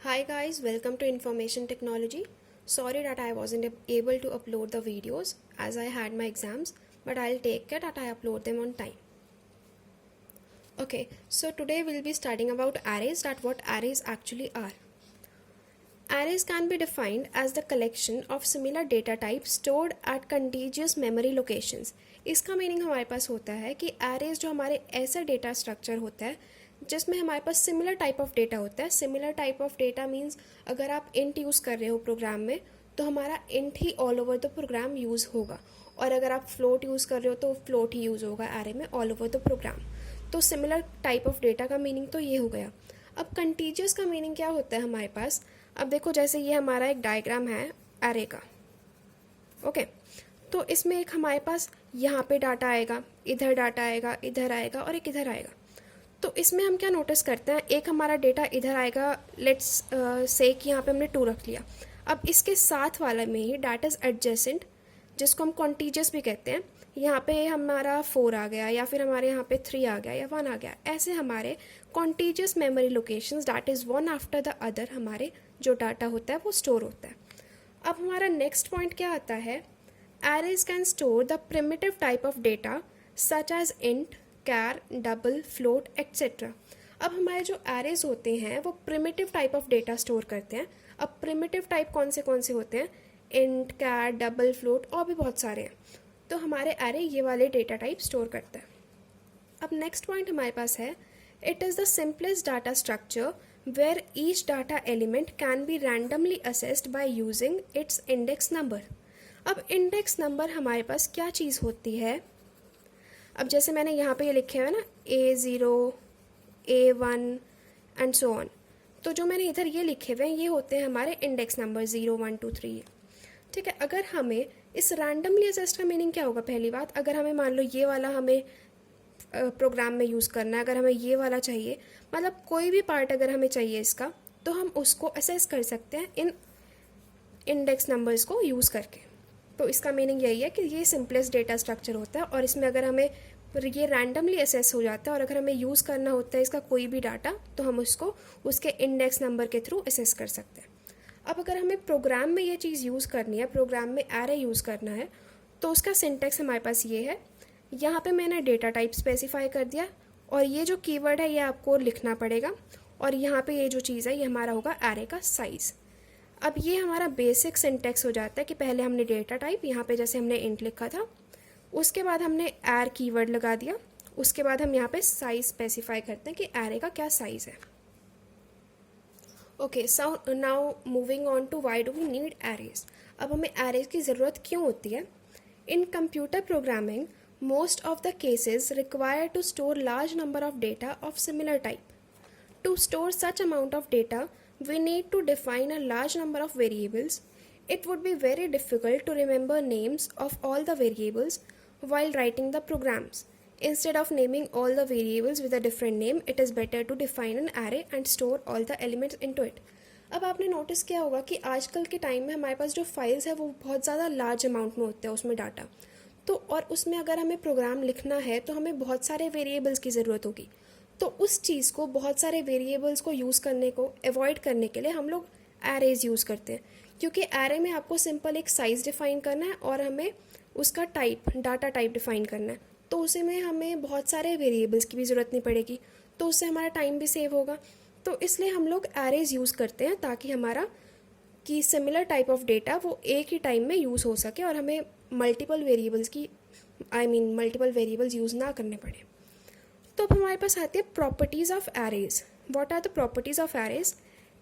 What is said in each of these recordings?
Hi guys, welcome to Information Technology. Sorry that I wasn't able to upload the videos as I had my exams, but I'll take care that I upload them on time. Okay, so today we'll be studying about arrays, that what arrays actually are. Arrays can be defined as the collection of similar data types stored at contiguous memory locations. इसका meaning हमारे पास होता है कि arrays जो हमारे ऐसा data structure होता है जिसमें हमारे पास सिमिलर टाइप ऑफ डेटा होता है. Similar type of data means अगर आप इंट यूज़ कर रहे हो प्रोग्राम में तो हमारा इंट ही all over the program use होगा, और अगर आप फ्लोट यूज़ कर रहे हो तो फ्लोट ही यूज़ होगा एरे में ऑल ओवर द प्रोग्राम. तो सिमिलर टाइप ऑफ डेटा का मीनिंग तो ये हो गया. अब कंटीजियस का मीनिंग क्या होता है हमारे पास. अब देखो, जैसे ये हमारा एक डायग्राम है एरे का. ओके, तो इसमें एक हमारे पास यहाँ पे डाटा आएगा, इधर डाटा आएगा, इधर आएगा और एक इधर आएगा. तो इसमें हम क्या नोटिस करते हैं, एक हमारा डेटा इधर आएगा, लेट्स से कि यहाँ पे हमने 2 रख लिया. अब इसके साथ वाला में ही डाटा इज एडजेसेंट, जिसको हम कॉन्टीजियस भी कहते हैं. यहाँ पे हमारा 4 आ गया, या फिर हमारे यहाँ पे 3 आ गया या 1 आ गया. ऐसे हमारे contiguous memory locations that is one after the other हमारे जो डाटा होता है वो स्टोर होता है. अब हमारा नेक्स्ट पॉइंट क्या आता है, arrays can store the primitive type of data such as int, char, double, float etcetera. अब हमारे जो एरेज होते हैं वो primitive type of data store करते हैं. अब प्रिमिटिव टाइप कौन से होते हैं, इंट, कैर, डबल, फ्लोट और भी बहुत सारे हैं. तो हमारे एरे ये वाले डेटा टाइप स्टोर करता है. अब नेक्स्ट पॉइंट हमारे पास है, it is the simplest data structure where each data element can be randomly accessed by using its index number. अब इंडेक्स नंबर हमारे पास क्या चीज़ होती है. अब जैसे मैंने यहाँ पे ये लिखे हुए ना A0, A1 and so on, तो जो मैंने इधर ये लिखे हुए हैं ये होते हैं हमारे इंडेक्स नंबर 0, 1, 2, 3. ठीक है. अगर हमें इस रैंडमली असेस्ड का मीनिंग क्या होगा, पहली बात, अगर हमें मान लो ये वाला हमें प्रोग्राम में यूज़ करना है, अगर हमें ये वाला चाहिए, मतलब कोई भी पार्ट अगर हमें चाहिए इसका, तो हम उसको असेस कर सकते हैं इन इंडेक्स नंबर्स को यूज़ करके. तो इसका मीनिंग यही है कि ये सिंपलेस्ट डेटा स्ट्रक्चर होता है, और इसमें अगर हमें ये रैंडमली असेस हो जाता है और अगर हमें यूज़ करना होता है इसका कोई भी डाटा, तो हम उसको उसके इंडेक्स नंबर के थ्रू असेस कर सकते हैं. अब अगर हमें प्रोग्राम में ये चीज़ यूज़ करनी है, प्रोग्राम में एरे यूज़ करना है, तो उसका सिंटेक्स हमारे पास ये है. यहाँ पे मैंने डेटा टाइप स्पेसिफाई कर दिया, और ये जो कीवर्ड है ये आपको लिखना पड़ेगा, और यहाँ पे ये जो चीज़ है ये हमारा होगा एरे का साइज़. अब ये हमारा बेसिक सिंटेक्स हो जाता है कि पहले हमने डेटा टाइप, यहाँ पे जैसे हमने इंट लिखा था, उसके बाद हमने एर कीवर्ड लगा दिया, उसके बाद हम यहाँ पे साइज़ स्पेसिफाई करते हैं कि एरे का क्या साइज़ है. Okay, so now moving on to why do we need arrays. अब हमें एरेज की ज़रूरत क्यों होती है. In computer programming most of the cases require to store large number of data of similar type. To store such amount of data, we need to define a large number of variables. It would be very difficult to remember names of all the variables while writing the programs. Instead of naming all the variables with a different name, it is better to define an array and store all the elements into it. अब आपने notice किया होगा कि आजकल के time में हमारे पास जो फाइल्स है वो बहुत ज़्यादा लार्ज अमाउंट में होते हैं उसमें डाटा. तो और उसमें अगर हमें प्रोग्राम लिखना है तो हमें बहुत सारे वेरिएबल्स की ज़रूरत होगी. तो उस चीज़ को, बहुत सारे वेरिएबल्स को यूज़ करने को अवॉइड करने के लिए हम लोग एरेज यूज़ करते हैं, क्योंकि एरे में आपको सिंपल एक साइज़ डिफ़ाइन करना है और हमें उसका टाइप, डाटा टाइप डिफ़ाइन करना है. तो उसी में हमें बहुत सारे वेरिएबल्स की भी ज़रूरत नहीं पड़ेगी, तो उससे हमारा टाइम भी सेव होगा. तो इसलिए हम लोग एरेज यूज़ करते हैं ताकि हमारा कि सिमिलर टाइप ऑफ डेटा वो एक ही टाइम में यूज़ हो सके और हमें मल्टीपल वेरिएबल्स की मल्टीपल वेरिएबल्स यूज़ ना करने पड़े. तो अब हमारे पास आती है properties of arrays. What are the properties of arrays.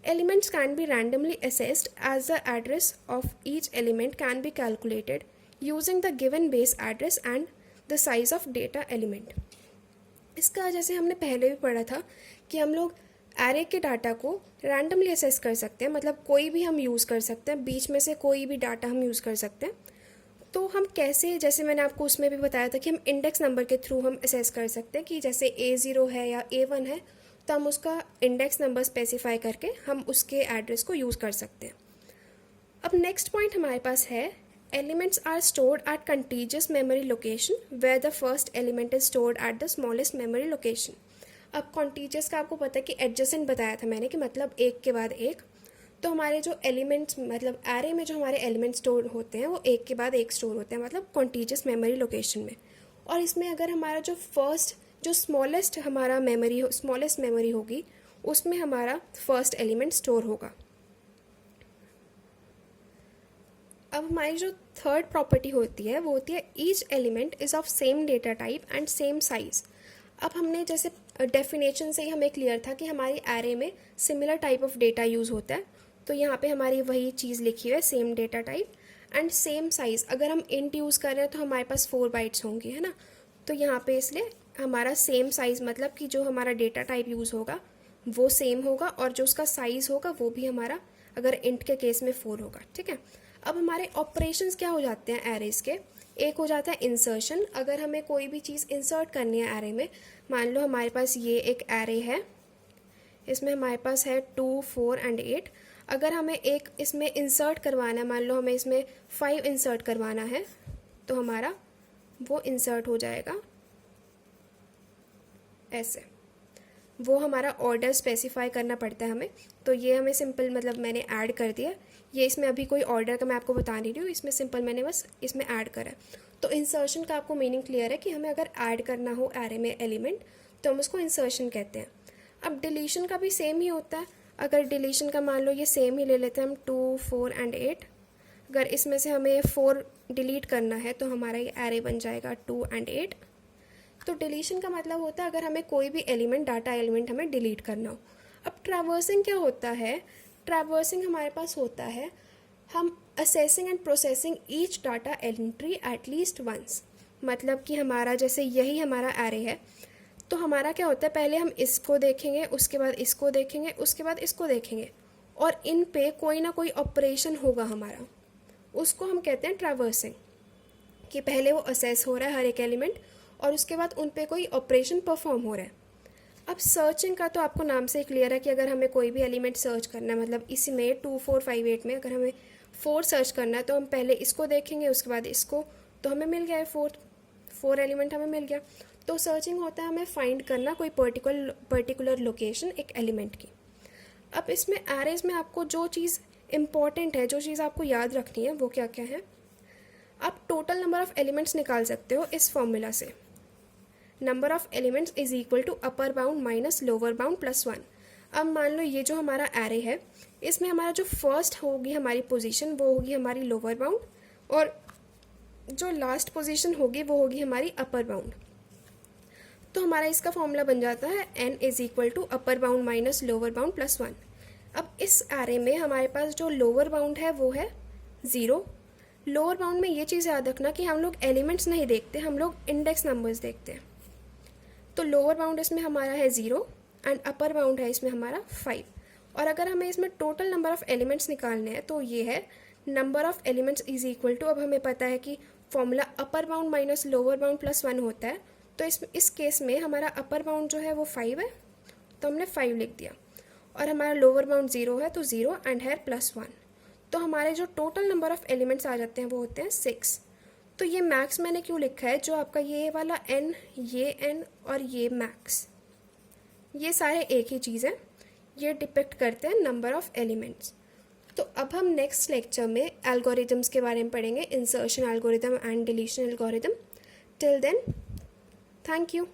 Elements can be randomly accessed as the address of each element can be calculated using the given base address and the size of data element. इसका जैसे हमने पहले भी पढ़ा था कि हम लोग एरे के डाटा को रैंडमली असेस कर सकते हैं, मतलब कोई भी हम यूज़ कर सकते हैं, बीच में से कोई भी डाटा हम यूज़ कर सकते हैं. तो हम कैसे, जैसे मैंने आपको उसमें भी बताया था कि हम इंडेक्स नंबर के थ्रू हम असेस कर सकते हैं कि जैसे A0 है या A1 है, तो हम उसका इंडेक्स नंबर स्पेसिफाई करके हम उसके एड्रेस को यूज़ कर सकते हैं. अब नेक्स्ट पॉइंट हमारे पास है, elements are stored at contiguous memory location where the first element is stored at the smallest memory location. अब कॉन्टीजियस का आपको पता है कि एडजेसेंट बताया था मैंने कि मतलब एक के बाद एक, तो हमारे जो एलिमेंट्स मतलब एरे में जो हमारे एलिमेंट स्टोर होते हैं वो एक के बाद एक स्टोर होते हैं, मतलब कॉन्टीजियस मेमोरी लोकेशन में। और इसमें अगर हमारा जो फर्स्ट जो स्मॉलेस्ट मेमोरी होगी उसमें हमारा फर्स्ट एलिमेंट स्टोर होगा। अब हमारी जो थर्ड प्रॉपर्टी होती है वो होती है each element is of same data type and same size. अब हमने जैसे डेफिनेशन से ही हमें क्लियर था कि हमारी एरे में similar type of data use होता है, तो यहाँ पे हमारी वही चीज़ लिखी हुई है, same data type and same size. अगर हम इंट यूज़ कर रहे हैं तो हमारे पास 4 बाइट्स होंगी, है ना, तो यहाँ पे इसलिए हमारा सेम साइज़ मतलब कि जो हमारा डेटा टाइप यूज़ होगा वो सेम होगा और जो उसका साइज़ होगा वो भी हमारा अगर इंट के केस में 4 होगा, ठीक है। अब हमारे ऑपरेशंस क्या हो जाते हैं एरेज के, एक हो जाता है इंसर्शन। अगर हमें कोई भी चीज़ इंसर्ट करनी है एरे में, मान लो हमारे पास ये एक एरे है, इसमें हमारे पास है 2, 4 एंड 8। अगर हमें एक इसमें इंसर्ट करवाना है, मान लो हमें इसमें 5 इंसर्ट करवाना है, तो हमारा वो इंसर्ट हो जाएगा ऐसे। वो हमारा ऑर्डर स्पेसिफाई करना पड़ता है हमें, तो ये हमें सिंपल मतलब मैंने ऐड कर दिया। ये इसमें अभी कोई ऑर्डर का मैं आपको बता नहीं रही हूँ, इसमें सिंपल मैंने बस इसमें ऐड करा है। तो इंसर्शन का आपको मीनिंग क्लियर है कि हमें अगर ऐड करना हो एरे में एलिमेंट तो हम उसको इंसर्शन कहते हैं। अब डिलीशन का भी सेम ही होता है। अगर डिलीशन का मान लो ये सेम ही ले लेते हैं हम 2, 4 एंड 8। अगर इसमें से हमें 4 डिलीट करना है तो हमारा ये एरे बन जाएगा 2 एंड 8। तो डिलीशन का मतलब होता है अगर हमें कोई भी एलिमेंट डाटा एलिमेंट हमें डिलीट करना हो। अब ट्रैवर्सिंग क्या होता है, ट्रैवर्सिंग हमारे पास होता है हम accessing and processing each data entry at least once. मतलब कि हमारा जैसे यही हमारा एरे है, तो हमारा क्या होता है पहले हम इसको देखेंगे, उसके बाद इसको देखेंगे, उसके बाद इसको देखेंगे, और इन पे कोई ना कोई ऑपरेशन होगा हमारा, उसको हम कहते हैं ट्रैवर्सिंग। कि पहले वो असेस हो रहा है हर एक एलिमेंट और उसके बाद उन पे कोई ऑपरेशन परफॉर्म हो रहा है। अब सर्चिंग का तो आपको नाम से ही क्लियर है कि अगर हमें कोई भी एलिमेंट सर्च करना है, मतलब इसमें 2, 4, 5, 8 में अगर हमें 4 सर्च करना है तो हम पहले इसको देखेंगे, उसके बाद इसको, तो हमें मिल गया है 4 एलिमेंट हमें मिल गया। तो सर्चिंग होता है हमें फाइंड करना कोई पर्टिकुलर लोकेशन एक एलिमेंट की। अब इसमें एरेज में आपको जो चीज़ इम्पॉर्टेंट है, जो चीज़ आपको याद रखनी है वो क्या क्या है, आप टोटल नंबर ऑफ़ एलिमेंट्स निकाल सकते हो इस फॉर्मूला से। Number of elements is equal to upper bound minus lower bound plus 1। अब मान लो ये जो हमारा एरे है इसमें हमारा जो फर्स्ट होगी हमारी पोजीशन वो होगी हमारी लोअर बाउंड, और जो लास्ट पोजीशन होगी वो होगी हमारी अपर बाउंड। तो हमारा इसका फॉर्मूला बन जाता है n is equal to upper bound minus lower bound plus 1। अब इस एरे में हमारे पास जो लोअर बाउंड है वो है 0। लोअर बाउंड में ये चीज़ याद रखना कि हम लोग एलिमेंट्स नहीं देखते, हम लोग इंडेक्स नंबर्स देखते हैं। तो लोअर बाउंड इसमें हमारा है 0 एंड अपर बाउंड है इसमें हमारा 5। और अगर हमें इसमें टोटल नंबर ऑफ़ एलिमेंट्स निकालने हैं तो ये है number of elements is equal to, अब हमें पता है कि formula upper bound minus lower bound plus 1 होता है, तो इस केस में हमारा अपर बाउंड जो है वो 5 है, तो हमने 5 लिख दिया, और हमारा लोअर बाउंड 0 है तो 0 एंड है प्लस 1। तो हमारे जो टोटल नंबर ऑफ़ एलिमेंट्स आ जाते हैं वो होते हैं 6। तो ये मैक्स मैंने क्यों लिखा है, जो आपका ये वाला n, ये n और ये मैक्स, ये सारे एक ही चीज़ है, ये डिपेक्ट करते हैं नंबर ऑफ़ एलिमेंट्स। तो अब हम नेक्स्ट लेक्चर में एल्गोरिदम्स के बारे में पढ़ेंगे, insertion algorithm and deletion algorithm. Till then, thank you.